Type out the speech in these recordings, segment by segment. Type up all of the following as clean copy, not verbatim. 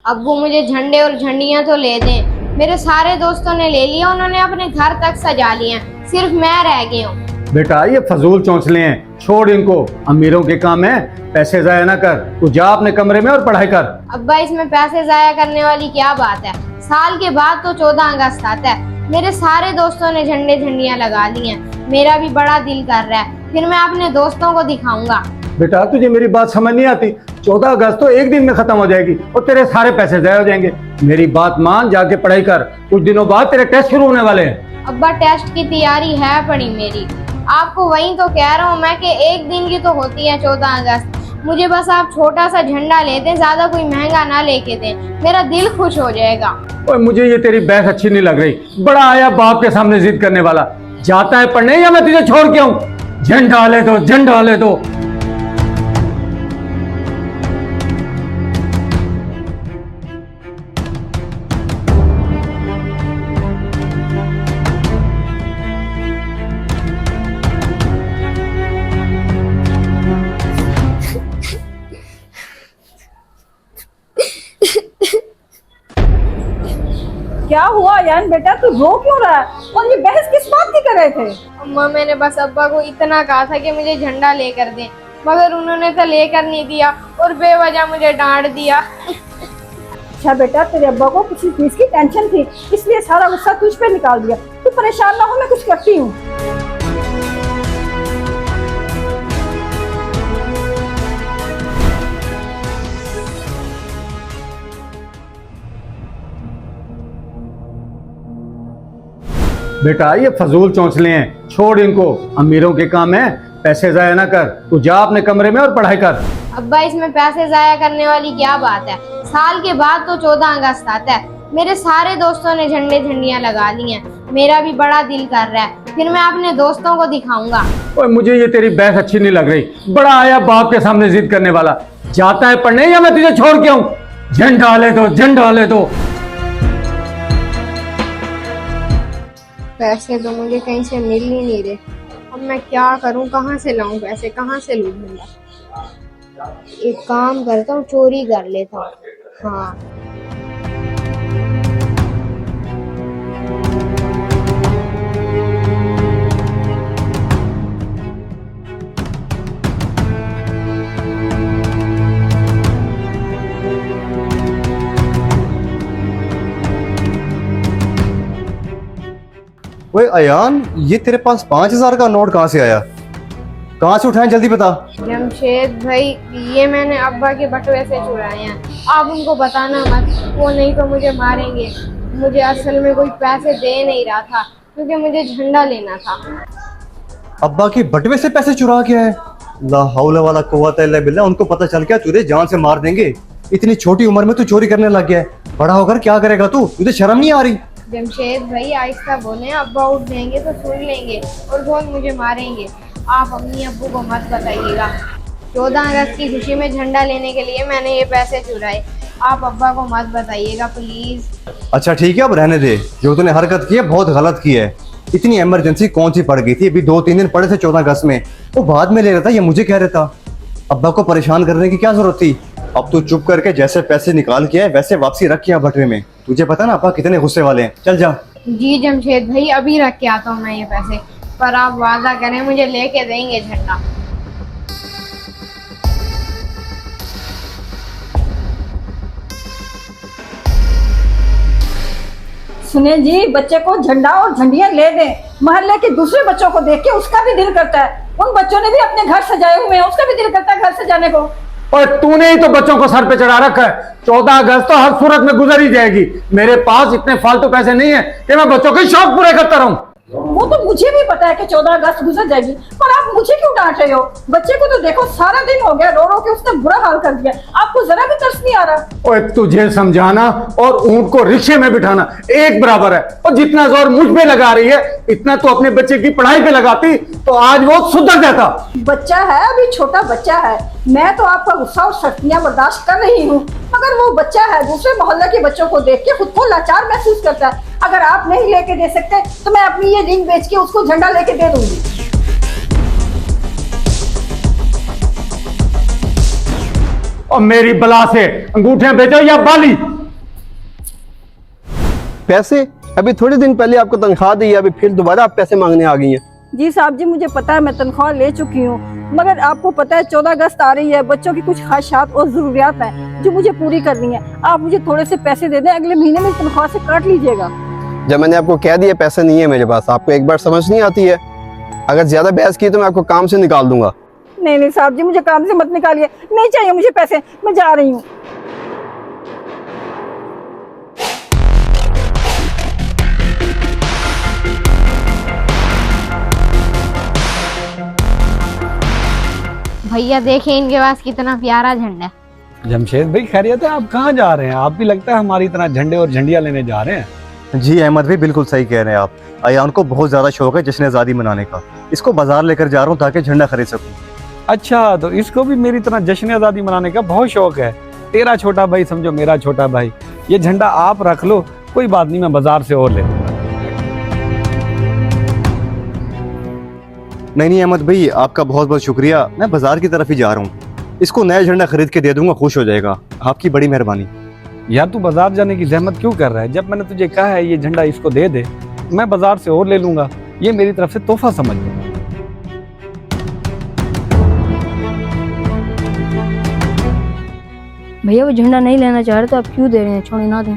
अब्बू मुझे झंडे और झंडियां तो ले दें। मेरे सारे दोस्तों ने ले लिया, उन्होंने अपने घर तक सजा लिया, सिर्फ मैं रह गई हूँ। बेटा ये फजूल चौंचले हैं, छोड़ इनको। अमीरों के काम है, पैसे जाया ना कर। तू जा अपने कमरे में और पढ़ाई कर। अब्बा इसमें पैसे जाया करने वाली क्या बात है? साल के बाद तो 14 अगस्त आता है। मेरे सारे दोस्तों ने झंडे झंडियां लगा ली हैं, मेरा भी बड़ा दिल कर रहा है, फिर मैं अपने दोस्तों को दिखाऊंगा। बेटा तुझे मेरी बात समझ नहीं आती। 14 अगस्त तो एक दिन में खत्म हो जाएगी और तेरे सारे पैसे जाया हो जाएंगे। मेरी बात मान, जाके पढ़ाई कर। कुछ दिनों बाद तेरे टेस्ट शुरू होने वाले हैं। अब्बा टेस्ट की तैयारी है पड़ी मेरी। आपको वही तो कह रहा हूँ मैं कि एक दिन की तो होती है 14 अगस्त। मुझे बस आप छोटा सा झंडा ले दें, ज्यादा कोई महंगा ना लेके दें, मेरा दिल खुश हो जाएगा। और मुझे ये तेरी बहस अच्छी नहीं लग रही। बड़ा आया बाप के सामने जिद करने वाला। जाता है पढ़ने या मैं तुझे छोड़ के आऊं? झंडा ले दो, झंडा ले दो। क्या हुआ यान बेटा, तू रो क्यों रहा है? और ये बहस किस बात की कर रहे थे? अम्मा मैंने बस अब्बा को इतना कहा था कि मुझे झंडा लेकर दें, मगर उन्होंने तो लेकर नहीं दिया और बेवजह मुझे डांट दिया। अच्छा बेटा, तेरे अब्बा को किसी चीज की टेंशन थी, इसलिए सारा गुस्सा तुझ पे निकाल दिया। तू परेशान ना हो, मैं कुछ करती हूँ। बेटा ये फजूल चौंचले हैं, छोड़ इनको। अमीरों के काम है, पैसे जाया ना कर। तू जा अपने कमरे में और पढ़ाई कर। अब्बा इसमें पैसे जाया करने वाली क्या बात है? साल के बाद तो 14 अगस्त आता है। मेरे सारे दोस्तों ने झंडे झंडियां लगा ली हैं, मेरा भी बड़ा दिल कर रहा है, फिर मैं अपने दोस्तों को दिखाऊंगा। और मुझे ये तेरी बहस अच्छी नहीं लग रही। बड़ा आया बाप के सामने जिद करने वाला। जाता है पढ़ने या मैं तुझे छोड़ के आऊं? झंडा ले दो, झंडा ले दो। पैसे तो मुझे कहीं से मिल ही नहीं रहे। अब मैं क्या करूं, कहाँ से लाऊं पैसे, कहाँ से लूं झंडा? एक काम करता हूँ, चोरी कर लेता हूँ। हाँ ओए अयान, ये तेरे पास 5,000 का नोट कहाँ से आया? कहाँ से उठाए, जल्दी बता। जमशेद भाई, ये मैंने अब्बा के बटुए से चुराए हैं। आप उनको बताना मत, वो नहीं तो मुझे मारेंगे। मुझे असल में कोई पैसे दे नहीं रहा था, क्योंकि मुझे झंडा लेना था। अब्बा के बटवे से पैसे चुरा के आए? ला हौला वाला कुव्वत इल्ला बिल्लाह। उनको पता चल गया तुझे जान से मार देंगे। इतनी छोटी उम्र में तू चोरी करने लग गया है। बड़ा होकर क्या करेगा तू? तुझे शर्म नहीं आ रही? जमशेद भाई आहिस्ता बोले, अब्बा उठ जाएंगे तो सुन लेंगे और वो मुझे मारेंगे। आप अम्मी अब्बू को मत बताइएगा। 14 अगस्त की खुशी में झंडा लेने के लिए मैंने ये पैसे चुराए। आप अब्बा को मत बताइएगा प्लीज। अच्छा ठीक है, अब रहने दे। जो तूने हरकत की है बहुत गलत की है। इतनी इमरजेंसी कौन सी पड़ गई थी? अभी 2-3 दिन पड़े थे 14 अगस्त में, वो बाद में ले रहा था, ये मुझे कह रहा था। अब्बा को परेशान करने की क्या जरूरत थी? अब तू चुप करके जैसे पैसे निकाल के आए वैसे वापसी रख के आ बटवे में। तुझे पता ना अब्बा कितने गुस्से वाले हैं। चल जा। जी जमशेद भाई, अभी रख के आता हूँ मैं ये पैसे, पर आप वादा करें मुझे लेके देंगे झंडा। सुने जी, बच्चे को झंडा और झंडियां ले दें। मोहल्ले के दूसरे बच्चों को देख के उसका भी दिल करता है। उन बच्चों ने भी अपने घर सजाए हुए हैं, उसका भी दिल करता है घर सजाने को। और तूने ही तो बच्चों को सर पे चढ़ा रखा है। 14 अगस्त तो हर सूरत में गुजर ही जाएगी। मेरे पास इतने फालतू पैसे नहीं है कि मैं बच्चों के शौक पूरे करता रहूं। वो तो मुझे भी पता है कि 14 अगस्त गुजर जाएगी, पर आप मुझे क्यों डांट रहे हो? बच्चे को तो देखो, सारा दिन हो गया रो रो के उसने बुरा हाल कर दिया। आपको जरा भी तरस नहीं आ रहा? ओए तुझे समझाना और ऊंट को रिक्शे में बिठाना एक बराबर है। और जितना जोर मुझ पे लगा रही है, इतना तो अपने बच्चे की पढ़ाई पे लगाती तो आज वो सुधर जाता। बच्चा है, अभी छोटा बच्चा है। मैं तो आपका गुस्सा और सख्तियां बर्दाश्त कर रही हूँ, मगर वो बच्चा है, दूसरे मोहल्ले के बच्चों को देख के खुद को लाचार महसूस करता है। अगर आप नहीं लेके दे सकते तो मैं अपनी ये रिंग बेच के उसको झंडा लेके दे दूंगी। और मेरी बला से अंगूठियां बेचो या बाली, पैसे? अभी थोड़े दिन पहले आपको तनख्वाह दी है, अभी फिर दोबारा आप पैसे मांगने आ गई हैं। जी साहब जी, मुझे पता है मैं तनख्वाह ले चुकी हूँ, मगर आपको पता है 14 अगस्त आ रही है, बच्चों की कुछ ख्वाहिशात और जरूरियात हैं जो मुझे पूरी करनी है। आप मुझे थोड़े से पैसे दे दें, अगले महीने में तनख्वाह से काट लीजिएगा। जब मैंने आपको कह दिया पैसे नहीं है मेरे पास, आपको एक बार समझ नहीं आती है? अगर ज्यादा बहस की तो मैं आपको काम से निकाल दूंगा। नहीं नहीं साहब जी, मुझे काम से मत निकालिए, नहीं चाहिए मुझे पैसे, मैं जा रही हूँ। भैया देखें इनके पास कितना प्यारा झंडा है। जमशेद भाई खैरियत है? आप कहाँ जा रहे हैं? आप भी लगता है हमारी तरह झंडे और झंडियाँ लेने जा रहे हैं। जी अहमद भाई बिल्कुल सही कह रहे हैं आप। अयान को बहुत ज्यादा शौक है जश्न आज़ादी मनाने का। इसको बाजार लेकर जा रहा हूँ ताकि झंडा खरीद सकूँ। अच्छा, तो इसको भी मेरी तरह जश्न आज़ादी मनाने का बहुत शौक है। तेरा छोटा भाई समझो मेरा छोटा भाई। ये झंडा आप रख लो, कोई बात नहीं, मैं बाजार से और ले लूंगा। नहीं अहमद भाई, आपका बहुत बहुत शुक्रिया। मैं बाजार की तरफ ही जा रहा हूँ, इसको नया झंडा खरीद के दे दूंगा, खुश हो जाएगा। आपकी बड़ी मेहरबानी। यार तू बाजार जाने की जहमत क्यों कर रहा है? जब मैंने तुझे कहा है ये झंडा इसको दे दे, मैं बाजार से और ले लूंगा। ये मेरी तरफ से तोहफा समझ लो। भैया वो झंडा नहीं लेना चाह रहे तो आप क्यों दे रहे हैं? छोड़े ना दें।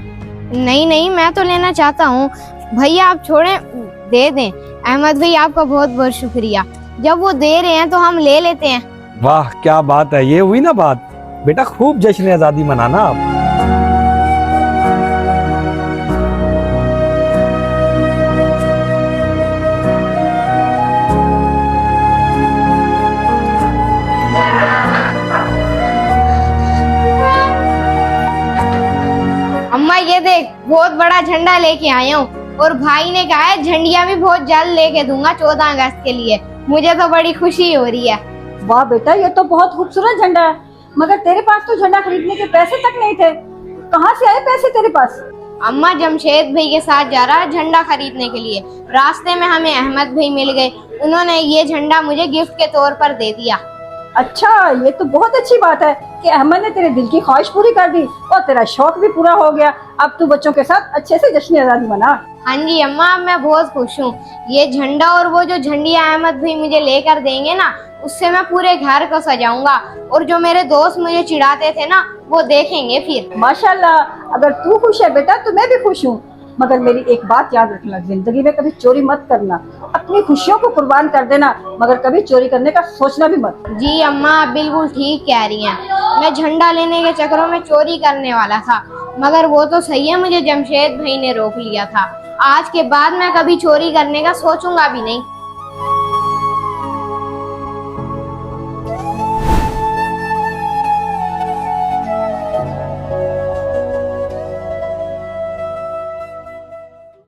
नहीं नहीं, मैं तो लेना चाहता हूँ भैया, आप छोड़ें, दे दें। अहमद भाई आपका बहुत बहुत शुक्रिया, जब वो दे रहे हैं तो हम ले लेते हैं। वाह क्या बात है, ये हुई ना बात। बेटा खूब जश्न आज़ादी मनाना आप। अम्मा ये देख, बहुत बड़ा झंडा लेके आया हूँ, और भाई ने कहा है झंडिया भी बहुत जल्द लेके दूंगा 14 अगस्त के लिए। मुझे तो बड़ी खुशी हो रही है। वाह बेटा, ये तो बहुत खूबसूरत झंडा है, मगर तेरे पास तो झंडा खरीदने के पैसे तक नहीं थे। कहाँ से आए पैसे तेरे पास? अम्मा जमशेद भाई के साथ जा रहा है झंडा खरीदने के लिए, रास्ते में हमें अहमद भाई मिल गए, उन्होंने ये झंडा मुझे गिफ्ट के तौर पर दे दिया। अच्छा, ये तो बहुत अच्छी बात है कि अहमद ने तेरे दिल की ख्वाहिश पूरी कर दी और तेरा शौक भी पूरा हो गया। अब तू बच्चों के साथ अच्छे से जश्न आज़ादी मना। हाँ जी अम्मा, अब मैं बहुत खुश हूँ। ये झंडा और वो जो झंडिया अहमद भाई मुझे लेकर देंगे ना, उससे मैं पूरे घर को सजाऊंगा, और जो मेरे दोस्त मुझे चिढ़ाते थे ना, वो देखेंगे फिर। माशाल्लाह, अगर तू खुश है बेटा तो मैं भी खुश हूँ, मगर मेरी एक बात याद रखना, जिंदगी में कभी चोरी मत करना। अपनी खुशियों को कुर्बान कर देना, मगर कभी चोरी करने का सोचना भी मत। जी अम्मा, आप बिल्कुल ठीक कह रही हैं। मैं झंडा लेने के चक्करों में चोरी करने वाला था, मगर वो तो सही है, मुझे जमशेद भाई ने रोक लिया था। आज के बाद मैं कभी चोरी करने का सोचूंगा भी नहीं।